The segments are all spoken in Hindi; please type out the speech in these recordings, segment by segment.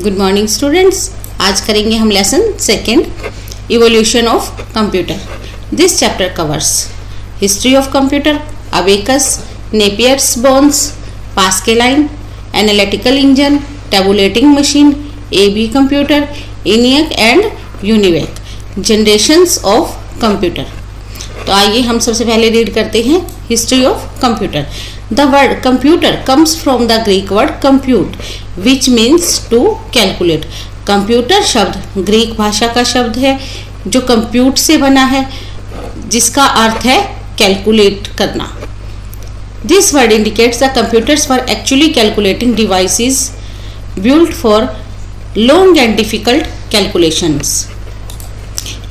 Good morning students. आज करेंगे हम lesson second evolution of computer. This chapter covers history of computer, abacus, Napier's bones, Pascaline, analytical engine, tabulating machine, AB computer, ENIAC and UNIVAC, generations of computer. तो आइए हम सबसे पहले रीड करते हैं history of computer. The word computer comes from the Greek word compute, which means to calculate. Computer शब्द ग्रीक भाषा का शब्द है जो कंप्यूट से बना है, जिसका अर्थ है कैलकुलेट करना। This word indicates the computers were actually calculating devices built for long and difficult calculations.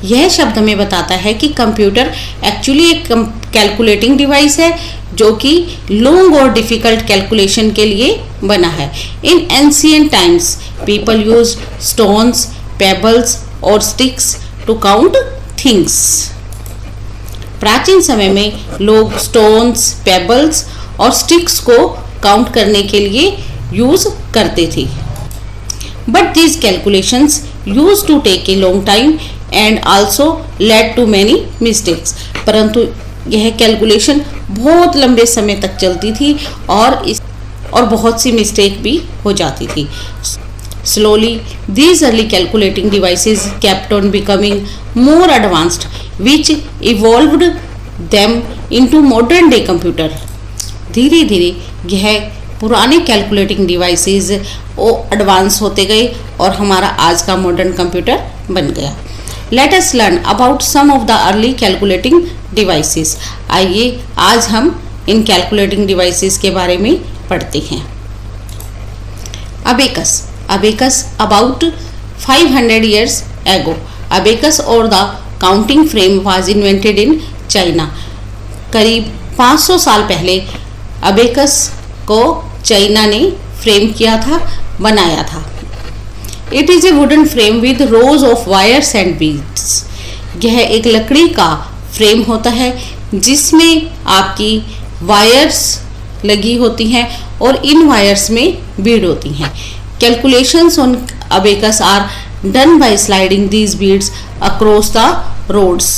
यह शब्द हमें बताता है कि कंप्यूटर एक्चुअली एक कैलकुलेटिंग डिवाइस है जो कि लॉन्ग और डिफिकल्ट कैलकुलेशन के लिए बना है। In ancient times people use stones, pebbles और स्टिक्स टू काउंट थिंग्स। प्राचीन समय में लोग स्टोन्स, पेबल्स और स्टिक्स को काउंट करने के लिए यूज करते थे। But these calculations use to take a long time and also led to many mistakes. परंतु यह कैलकुलेशन बहुत लंबे समय तक चलती थी और बहुत सी मिस्टेक भी हो जाती थी। Slowly these early calculating devices kept on becoming more advanced which evolved them into modern day computer. धीरे धीरे यह पुराने कैलकुलेटिंग डिवाइसेस वो एडवांस होते गए और हमारा आज का मॉडर्न कंप्यूटर बन गया। Let us learn about some of the early calculating devices. आइए आज हम इन कैलकुलेटिंग डिवाइसेस के बारे में पढ़ते हैं। Abacus. Abacus about 500 years ago. Abacus or the counting frame was invented in China. करीब 500 साल पहले अबेकस को चाइना ने फ्रेम किया था, बनाया था। It is a wooden frame with rows of wires and beads. यह एक लकड़ी का फ्रेम होता है जिसमें आपकी वायर्स लगी होती हैं और इन वायर्स में बीड होती हैं। Calculations on abacus are done by sliding these beads across the rods.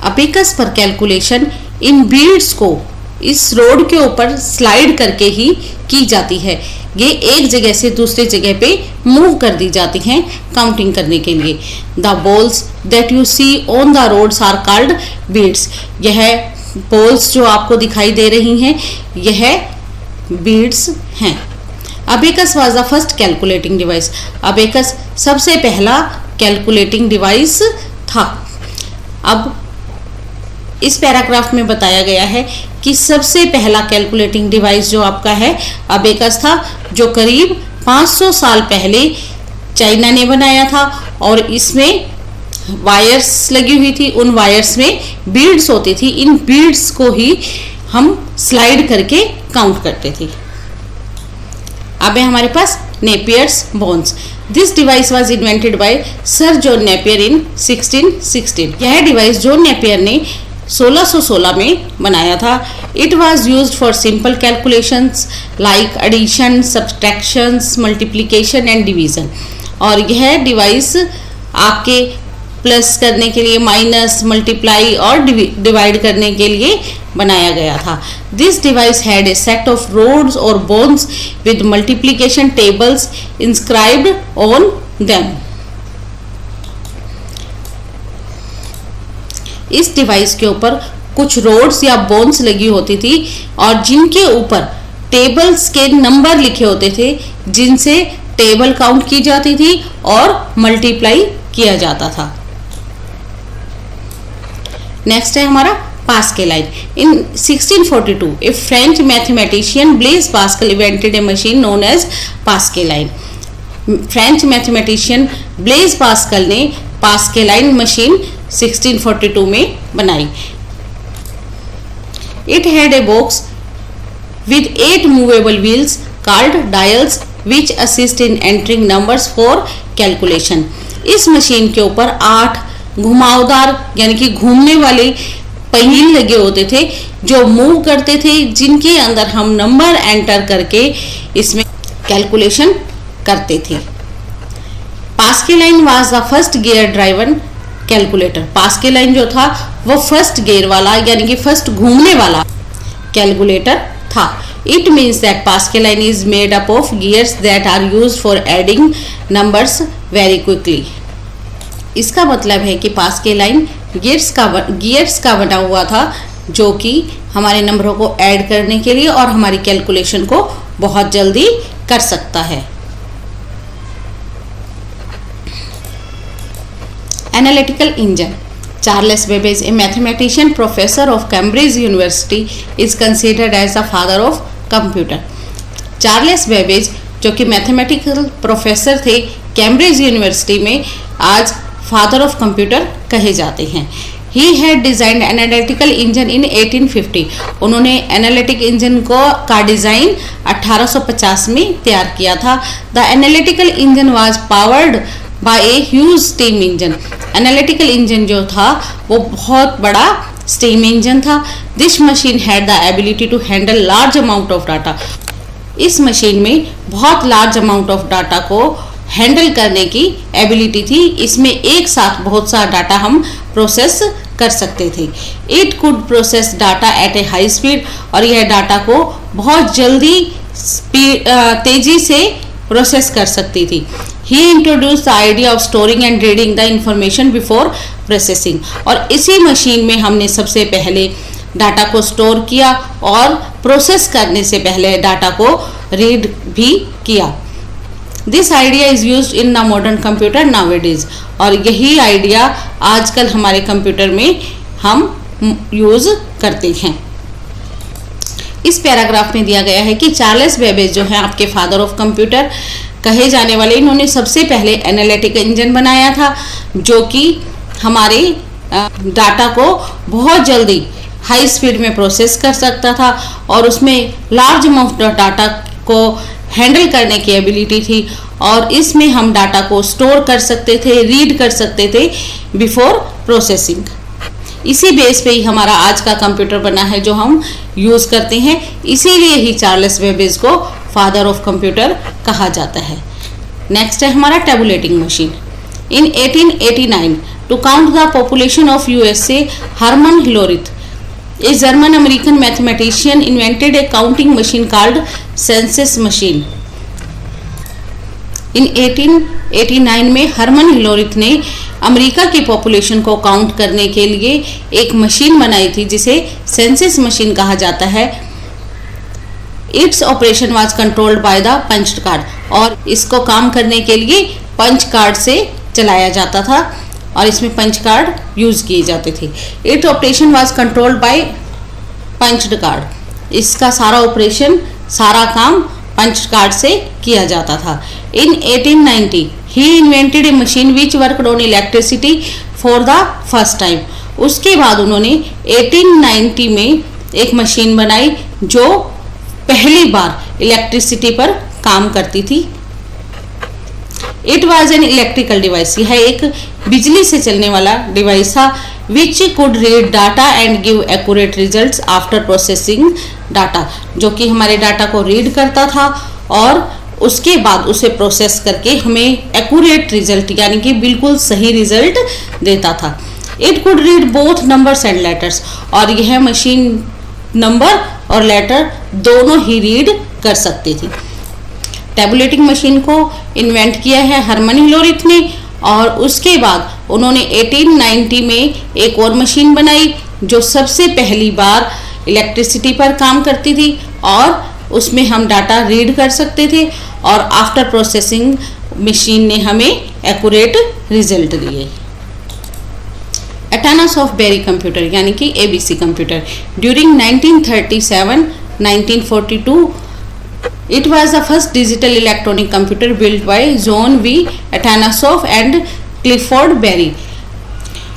Abacus पर कैलकुलेशन इन बीड्स को इस रोड के ऊपर स्लाइड करके ही की जाती है। ये एक जगह से दूसरी जगह पे मूव कर दी जाती हैं काउंटिंग करने के लिए। The balls that you see on the rods are called beads. यह बॉल्स जो आपको दिखाई दे रही हैं यह बीड्स हैं। Abacus was the first calculating device. Abacus सबसे पहला कैलकुलेटिंग डिवाइस था। अब इस पैराग्राफ में बताया गया है कि सबसे पहला कैलकुलेटिंग डिवाइस जो आपका है अबेकस था, जो करीब 500 साल पहले चाइना ने बनाया था और इसमें वायर्स लगी हुई थी। उन वायर्स में बीड्स होती थी। इन बीड्स को ही हम स्लाइड करके काउंट करते थे। अब है हमारे पास Napier's bones. This device was invented by sir John Napier in 1616। यह डिवाइस जॉन नेपियर ने 1616 में बनाया था। It was use for simple calculations like addition, subtractions, multiplication and division. और यह डिवाइस आपके प्लस करने के लिए, माइनस, मल्टीप्लाई और डिवाइड करने के लिए बनाया गया था। This device had a set of rods और bones with multiplication tables inscribed on them. इस डिवाइस के ऊपर कुछ रोड्स या बोन्स लगी होती थी और जिनके ऊपर टेबल्स के नंबर लिखे होते थे जिनसे टेबल काउंट की जाती थी और मल्टीप्लाई किया जाता था। नेक्स्ट है हमारा Pascaline. In 1642 a French mathematician Blaise Pascal invented a machine known as Pascaline. French mathematician Blaise Pascal ने पास्केलाइन मशीन 1642 में बनाई। It had a box with 8 movable wheels called dials which assist in entering numbers for calculation. इस मशीन के ऊपर 8 घुमावदार यानी कि घूमने वाले पहिए लगे होते थे जो मूव करते थे, जिनके अंदर हम नंबर एंटर करके इसमें कैलकुलेशन करते थे। Pascaline was the first gear driven calculator. Pascaline जो था वो फर्स्ट गियर वाला यानी कि फर्स्ट घूमने वाला कैलकुलेटर था। It means that Pascaline is made up of gears that are used for adding numbers very quickly. इसका मतलब है कि पास्केलाइन गियर्स का बना हुआ था जो कि हमारे नंबरों को ऐड करने के लिए और हमारी कैलकुलेशन को बहुत जल्दी कर सकता है। Analytical engine. Charles Babbage, a mathematician professor of Cambridge University, is considered as the father of computer. Charles Babbage जो कि मैथमेटिकल प्रोफेसर थे कैम्ब्रिज यूनिवर्सिटी में, आज फादर ऑफ कंप्यूटर कहे जाते हैं। He had designed analytical engine in 1850. उन्होंने एनालिटिक इंजन का डिज़ाइन 1850 में तैयार किया था। The analytical engine was powered by a huge steam engine. Analytical engine जो था वो बहुत बड़ा स्टीम इंजन था। This machine had the ability to handle large amount of data. इस मशीन में बहुत लार्ज अमाउंट ऑफ डाटा को हैंडल करने की एबिलिटी थी। इसमें एक साथ बहुत सा डाटा हम प्रोसेस कर सकते थे। It could process data at A high speed, और यह डाटा को बहुत जल्दी तेजी से प्रोसेस कर सकती थी। He introduced the idea of storing and reading the information before processing. और इसी मशीन में हमने सबसे पहले डाटा को स्टोर किया और प्रोसेस करने से पहले डाटा को रीड भी किया। This idea is used in the modern computer nowadays. और यही आइडिया आजकल हमारे कंप्यूटर में हम यूज़ करते हैं। इस पैराग्राफ में दिया गया है कि चार्ल्स बेबेज जो है आपके फादर ऑफ कंप्यूटर कहे जाने वाले, इन्होंने सबसे पहले एनालिटिक इंजन बनाया था जो कि हमारे डाटा को बहुत जल्दी हाई स्पीड में प्रोसेस कर सकता था और उसमें लार्ज अमाउंट ऑफ डाटा को हैंडल करने की एबिलिटी थी, और इसमें हम डाटा को स्टोर कर सकते थे, रीड कर सकते थे बिफोर प्रोसेसिंग। इसी बेस पे ही हमारा आज का कंप्यूटर बना है जो हम यूज़ करते हैं, इसीलिए ही चार्ल्स बेबेज को फादर ऑफ कंप्यूटर कहा जाता है। नेक्स्ट है हमारा tabulating machine. In 1889 to count the population of USA, Herman Hollerith, a German American mathematician, invented a counting machine called census machine. In 1889 में हर्मन हिलोरिथ ने अमेरिका की पॉपुलेशन को काउंट करने के लिए एक मशीन बनाई थी जिसे सेंसस मशीन कहा जाता है। Its operation was controlled by the punch card, और इसको काम करने के लिए पंच कार्ड से चलाया जाता था और इसमें पंच कार्ड यूज किए जाते थे। It operation was controlled bye punched card, इसका सारा ऑपरेशन, सारा काम पंच कार्ड से किया जाता था। इन 1890 ही invented a machine which worked on electricity for the first time. उसके बाद उन्होंने 1890 में एक मशीन बनाई जो पहली बार इलेक्ट्रिसिटी पर काम करती थी। It was an electrical device, यह एक बिजली से चलने वाला डिवाइस था। Which could read data and give accurate results after processing data, जो कि हमारे डाटा को रीड करता था और उसके बाद उसे प्रोसेस करके हमें एक्यूरेट रिजल्ट यानी कि बिल्कुल सही रिजल्ट देता था। It could read both numbers and letters, और यह मशीन नंबर और लेटर दोनों ही रीड कर सकती थी। टेबुलेटिंग मशीन को इन्वेंट किया है हर्मन हिलोरिथ ने, और उसके बाद उन्होंने 1890 में एक और मशीन बनाई जो सबसे पहली बार इलेक्ट्रिसिटी पर काम करती थी और उसमें हम डाटा रीड कर सकते थे, और आफ्टर प्रोसेसिंग मशीन ने हमें एक्यूरेट रिजल्ट दिए। एटॉनस ऑफ बेरी कंप्यूटर यानी कि ABC computer. During 1937-1942 it was the first digital electronic computer built by John V. Atanasoff and Clifford Berry।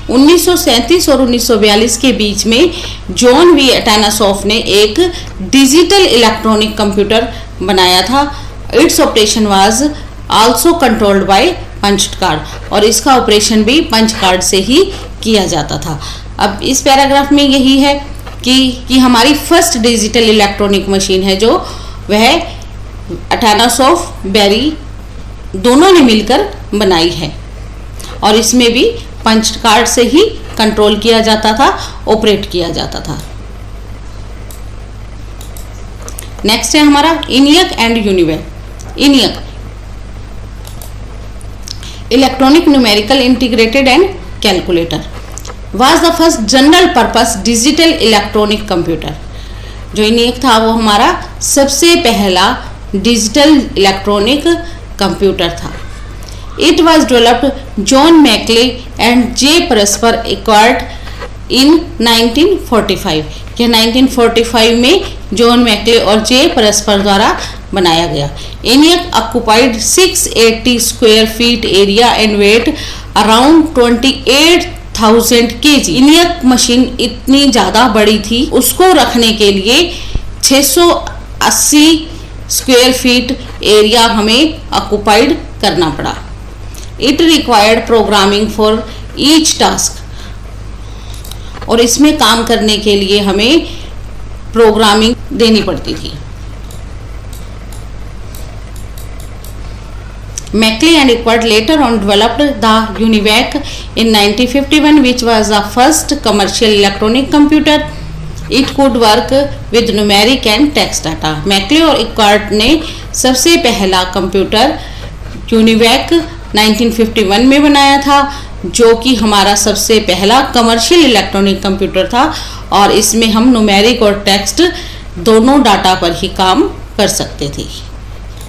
1937 और 1942 के बीच में जॉन वी एटानासॉफ ने एक डिजिटल इलेक्ट्रॉनिक कंप्यूटर बनाया था। Its operation was also controlled by punch card, और इसका ऑपरेशन भी पंच कार्ड से ही किया जाता था। अब इस पैराग्राफ में यही है कि हमारी फर्स्ट डिजिटल इलेक्ट्रॉनिक मशीन है जो वह एटानासॉफ बेरी दोनों ने मिलकर बनाई है और इसमें भी पंच कार्ड से ही कंट्रोल किया जाता था, ऑपरेट किया जाता था। नेक्स्ट है हमारा ENIAC and UNIVAC. ENIAC electronic numerical integrated and calculator was the first general purpose digital electronic computer. जो ENIAC था वो हमारा सबसे पहला डिजिटल इलेक्ट्रॉनिक कंप्यूटर था। It was developed John Mauchly and J Presper Eckert इन 1945। यह 1945 में जॉन मैकले और जे परस्पर द्वारा बनाया गया। ENIAC occupied 680 square feet area and weight around 28,000 kg। ENIAC machine इतनी ज़्यादा बड़ी थी, उसको रखने के लिए 680 स्क्वायर फीट एरिया हमें ऑक्युपाइड करना पड़ा। It required programming for each task, और इसमें काम करने के लिए हमें प्रोग्रामिंग देनी पड़ती थी। Mackley and Eckert later on developed the UNIVAC in 1951, which was the first commercial electronic computer. It could work with numeric and text data. Mackley और Eckert ने सबसे पहला कंप्यूटर UNIVAC 1951 में बनाया था, जो कि हमारा सबसे पहला कमर्शियल इलेक्ट्रॉनिक कंप्यूटर था, और इसमें हम न्यूमेरिक और टेक्स्ट दोनों डाटा पर ही काम कर सकते थे।